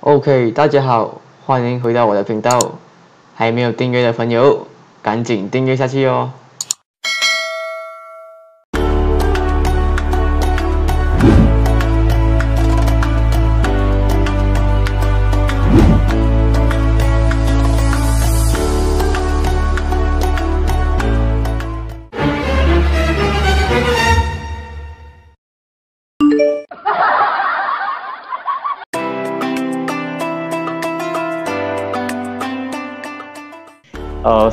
OK，大家好，欢迎回到我的频道。还没有订阅的朋友，赶紧订阅下去哦。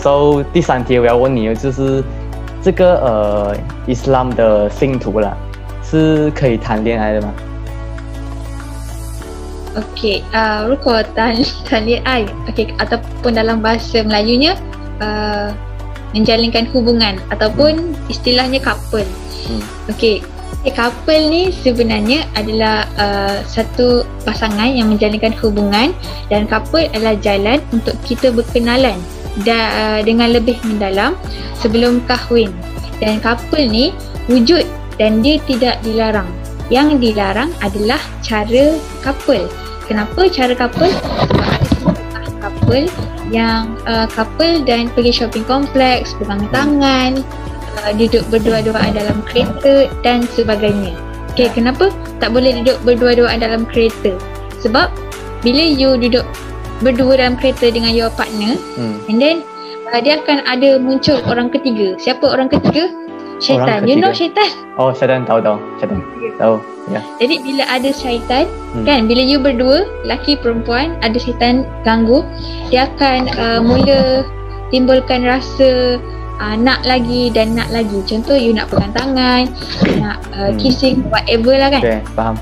So 第三题我要问你的就是这个Islam 的信徒啦，是可以谈恋爱的吗Okey, 如果谈恋爱, ataupun dalam bahasa Melayunya menjalinkan hubungan ataupun istilahnya couple. Okey, couple ni sebenarnya adalah satu pasangan yang menjalinkan hubungan, dan couple adalah jalan untuk kita berkenalan dengan lebih mendalam sebelum kahwin. Dan couple ni wujud dan dia tidak dilarang. Yang dilarang adalah cara couple. Kenapa cara couple? Sebab ada setengah couple yang couple dan pergi shopping kompleks, pegang tangan, duduk berdua-duaan dalam kereta dan sebagainya. Okay, kenapa tak boleh duduk berdua-duaan dalam kereta? Sebab bila you duduk berdua dalam kereta dengan your partner, and then dia akan ada muncul orang ketiga. Siapa orang ketiga? Syaitan. You know syaitan? Oh, syaitan, tahu syaitan. Tahu, ya. Jadi bila ada syaitan, kan, bila you berdua, lelaki perempuan, ada syaitan ganggu, dia akan mula timbulkan rasa nak lagi dan nak lagi. Contoh, you nak pegang tangan, nak kissing, whatever lah, kan. Okay, faham.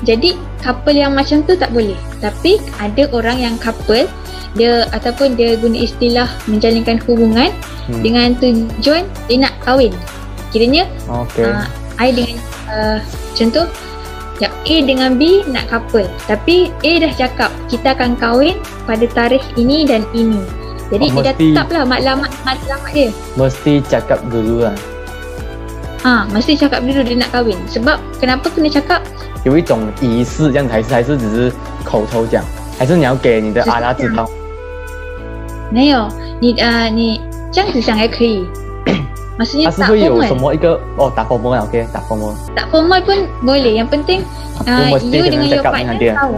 Jadi couple yang macam tu tak boleh. Tapi ada orang yang couple, dia ataupun dia guna istilah menjalinkan hubungan dengan tujuan dia nak kahwin. Kiranya I dengan contoh A dengan B nak couple, tapi A dah cakap kita akan kahwin pada tarikh ini dan ini. Jadi dia dah tetaplah matlamat dia. Mesti cakap dulu lah. Mesti cakap dulu dia nak kahwin. Sebab kenapa kena cakap? 有一种仪式这样子，还是只是口头讲，还是你要给你的阿拉知道？没有，你这样子讲也可以。Maksudnya 它是会有什么一个打 formal OK 打 formal。打 formal pun boleh. Yang penting you dengan your partner tahu.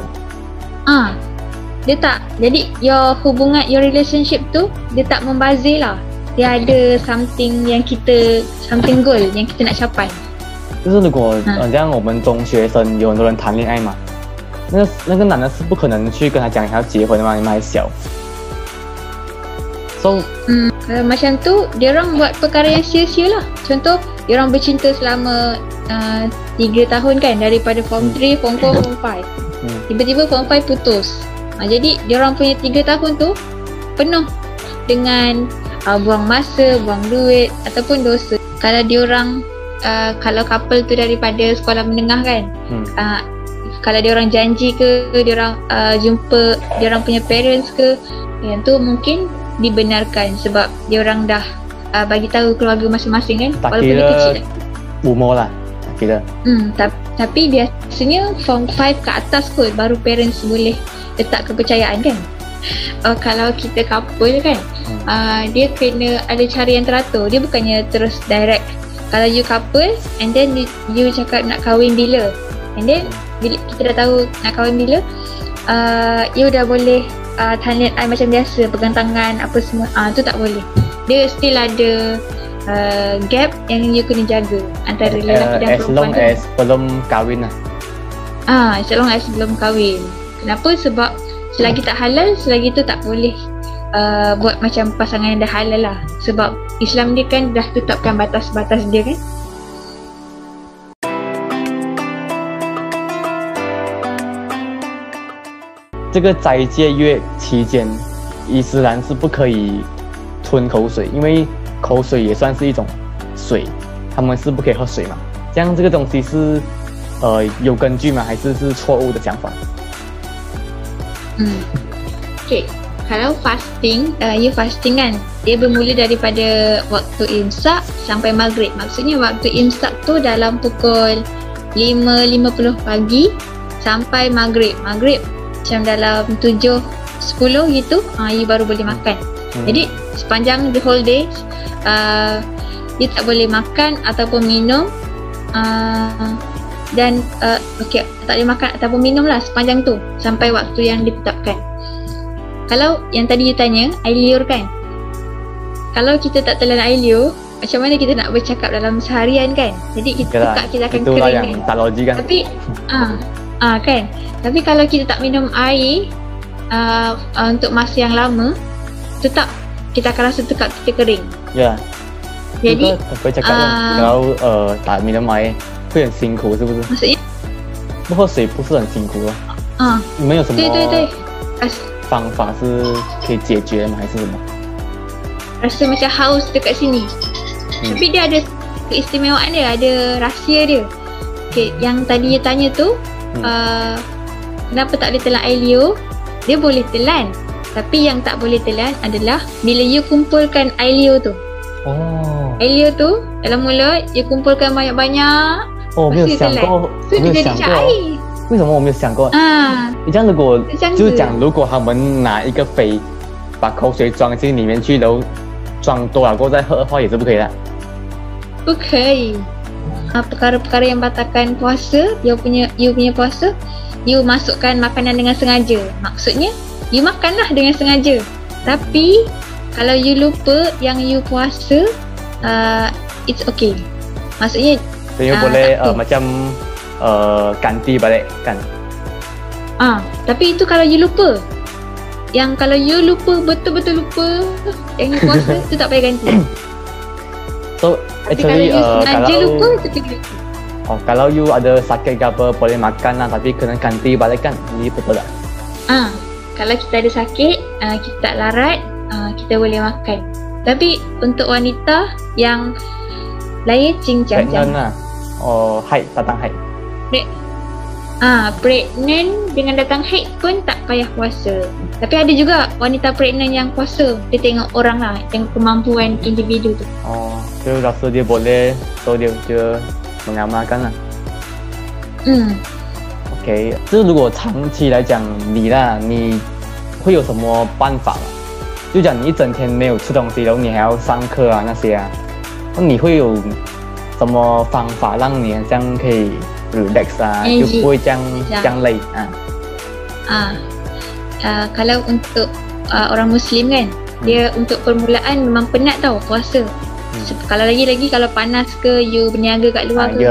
Dia tak. Jadi your hubungan, your relationship tu dia tak membazir lah. Dia ada something goal yang kita nak capai. 就是如果像我们中学生有很多人谈恋爱嘛，那个男的是不可能去跟他讲要结婚的嘛，你们还小。So kalau macam tu dia orang buat perkara yang sia-sia lah. Contoh dia orang bercinta selama 3 tahun kan, daripada form 3, form 4, form 5. Tiba-tiba form 5 putus. Jadi dia orang punya 3 tahun tu penuh dengan buang masa, buang duit ataupun dosa. Kalau dia orang kalau couple tu daripada sekolah menengah kan, kalau dia orang janji ke, dia orang jumpa dia orang punya parents ke, yang tu mungkin dibenarkan sebab dia orang dah bagi tahu keluarga masing-masing kan. Tak walaupun dia kecil umur lah, tak kira. Tapi biasanya form 5 ke atas kot baru parents boleh letak kepercayaan kan. Kalau kita couple kan, dia kena ada cara yang teratur. Dia bukannya terus direct. Kalau you couple and then you cakap nak kahwin bila, and then bila kita dah tahu nak kahwin bila, you dah boleh tanya macam biasa, pegang tangan apa semua, tu tak boleh. Dia still ada gap yang you kena jaga antara lelaki dan perempuan. As long as belum kahwin lah. As long as belum kahwin. Kenapa? Sebab selagi tak halal, selagi tu tak boleh buat macam pasangan yang dah halal lah. Sebab Islam dia kan dah tetapkan batas-batas dia kan.这个斋戒月期间，伊斯兰是不可以吞口水，因为口水也算是一种水，他们是不可以喝水嘛。这样这个东西是有根据吗？还是错误的想法？Okay. Kalau fasting, you fasting kan, dia bermula daripada waktu imsak sampai maghrib. Maksudnya waktu imsak tu dalam pukul 5.50 pagi sampai maghrib. Maghrib macam dalam 7, 10 gitu, you baru boleh makan. Jadi sepanjang the whole day, you tak boleh makan ataupun minum, dan tak boleh makan ataupun minum lah sepanjang tu sampai waktu yang ditetapkan. Kalau yang tadi you tanya air liur kan, kalau kita tak telan air liur, macam mana kita nak bercakap dalam seharian kan? Jadi kita akan itulah kering yang kan. tak logik kan. Tapi kan, tapi kalau kita tak minum air untuk masa yang lama, tetap kita akan rasa tekak kita kering. Ya. Jadi会cakap kan, kalau tak minum air会很辛苦，是不是？ maksudnya 不喝水不是很辛苦啊？你们有什么对，方法是可以解决吗？还是什么？ rasa macam haus dekat sini. Tapi dia ada keistimewaan dia, ada rahsia dia. Okay, yang tadi you tanya tu, kenapa tak boleh telan air liur? Dia boleh telan, tapi yang tak boleh telan adalah bila you kumpulkan air liur tu. Air liur tu dalam mulut, you kumpulkan banyak-banyak. 我没有想过，所以dia jadi macam air. 为什么我没有想过？你这样如果就是讲，如果他们拿一个杯把口水装进里面去，然后装多了过后再喝的话，也是不可以的。不可以。perkara-perkara yang batalkan puasa, you punya puasa, you masukkan makanan dengan sengaja. Maksudnya you makanlah dengan sengaja. Tapi kalau you lupa yang you puasa, it's okay. Maksudnya you boleh macam ganti balik kan. Tapi itu kalau you lupa. Yang kalau you lupa, betul-betul lupa yang you puasa, tu tak payah ganti. So actually kalau lupa, tu kalau you ada sakit ke apa boleh makan lah, tapi kena ganti balik kan, ini betul tak? Kalau kita ada sakit, kita tak larat, kita boleh makan. Tapi untuk wanita yang lain cincang lah, haid, datang haid. Pregnant dengan datang haid pun tak payah puasa. Tapi ada juga wanita pregnant yang puasa. Dia tengok orang lah, tengok kemampuan individu tu. Dia rasa dia boleh, so dia mengamalkan lah. OK， 就是如果长期来讲，你会有什么办法吗？就讲你一整天没有吃东西，然后你还要上课啊那些啊，那你会有什么方法让你这样可以 relax 啊，就不会这样累kalau untuk orang Muslim kan, dia untuk permulaan memang penat tau puasa. Kalau lagi-lagi kalau panas ke, you berniaga kat luar ke,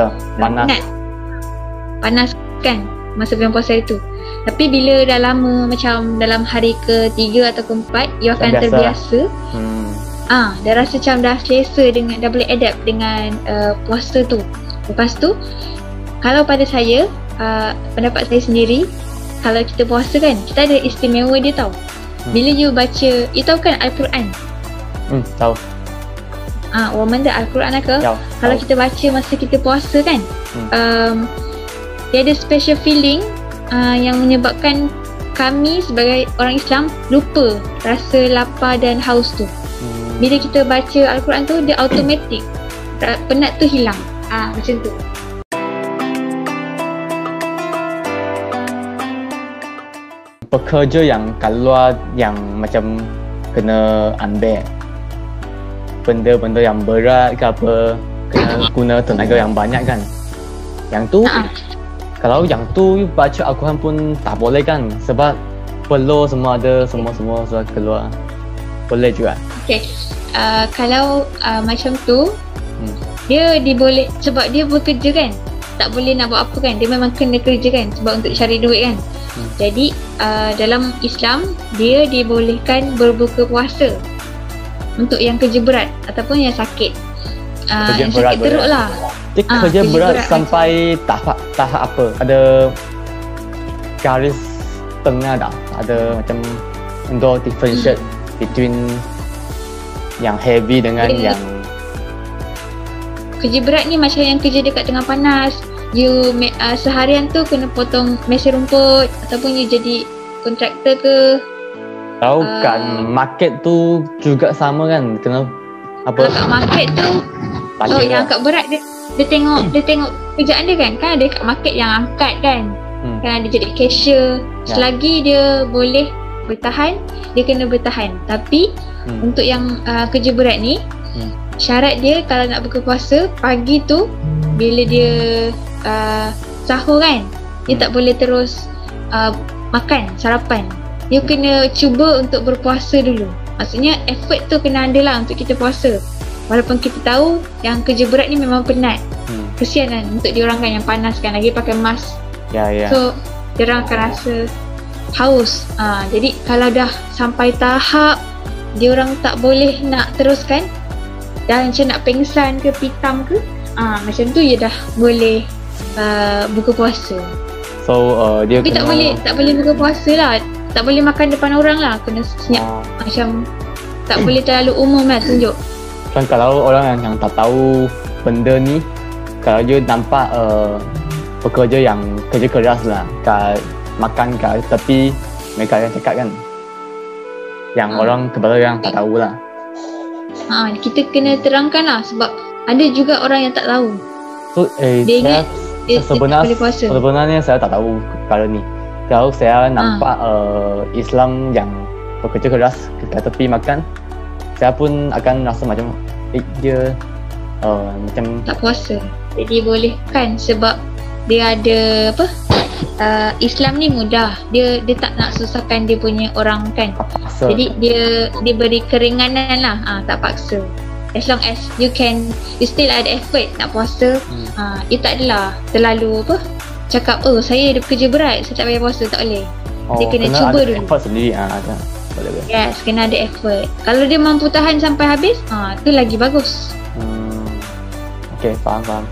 panas kan masa bulan puasa itu. Tapi bila dah lama, macam dalam hari ke-3 atau ke-4, you akan terbiasa. Dah rasa macam dah selesa dengan, dah boleh adapt dengan puasa tu. Lepas tu, kalau pada saya, pendapat saya sendiri, kalau kita puasa kan, kita ada istimewa dia tau. Bila you baca, you tahu kan Al-Quran? Tahu. 我们的 Al-Quran ke? Kalau kita baca masa kita puasa kan, dia ada special feeling yang menyebabkan kami sebagai orang Islam lupa rasa lapar dan haus tu. Bila kita baca Al-Quran tu, dia automatik penat tu hilang. Macam tu. Pekerja yang kat luar yang macam kena ambil benda-benda yang berat ke apa, kena guna tenaga yang banyak kan. Yang tu kalau yang tu baca Al-Quran pun tak boleh kan, sebab peluh semua ada, semua sudah keluar. Boleh juga. Okay. Kalau macam tu, dia diboleh, sebab dia bekerja kan, tak boleh nak buat apa kan, dia memang kena kerja kan, sebab untuk cari duit kan. Jadi dalam Islam, dia dibolehkan berbuka puasa untuk yang kerja berat ataupun yang sakit. Yang sakit teruk lah. Dia kerja berat sampai tahap apa? Ada garis tengah tak? Ada macam untuk differentiate between yang heavy dengan yang kerja berat ni macam yang kerja dekat tengah panas. You seharian tu kena potong mesin rumput, ataupun you jadi kontraktor ke. Tahu kan market tu juga sama kan, kena apa? Kat market tu, yang angkat berat dia tengok kerjaan dia kan ada kat market yang angkat kan. Kan dia jadi cashier. Selagi dia boleh bertahan, dia kena bertahan. Tapi untuk yang kerja berat ni, syarat dia kalau nak buka puasa, pagi tu bila dia sahur kan, dia tak boleh terus makan, sarapan. Dia kena cuba untuk berpuasa dulu. Maksudnya effort tu kena ada lah untuk kita puasa. Walaupun kita tahu yang kerja berat ni memang penat. Kesian kan untuk diorang kan yang panas kan, lagi pakai mask. So diorang akan rasa haus. Jadi kalau dah sampai tahap diorang tak boleh nak teruskan, dah macam nak pengsan ke pitam ke, macam tu dia dah boleh buka puasa. So dia tapi kena... tak boleh buka puasa lah. Tak boleh makan depan orang lah. Kena senyap. Macam tak boleh terlalu umum lah tunjuk. Kan kalau orang yang tak tahu benda ni, kalau dia nampak pekerja yang kerja keras lah kat makan kat tepi, mereka yang cakap kan, yang orang kepada yang tak tahu lah. Kita kena terangkan lah, sebab ada juga orang yang tak tahu. So dia sebenarnya saya tak tahu kalau ni. Kalau saya nampak Islam yang bekerja keras kat tepi makan, saya pun akan rasa macam dia macam tak puasa. Jadi boleh kan, sebab dia ada apa, Islam ni mudah. Dia tak nak susahkan dia punya orang kan. Jadi dia beri keringanan lah, tak paksa. As long as you still ada effort nak puasa. Dia tak adalah terlalu apa, cakap saya ada kerja berat, saya tak payah puasa, tak boleh. Dia kena cuba dulu. Effort sendiri. Yes, kena ada effort. Kalau dia mampu tahan sampai habis, tu lagi bagus. Okay, faham.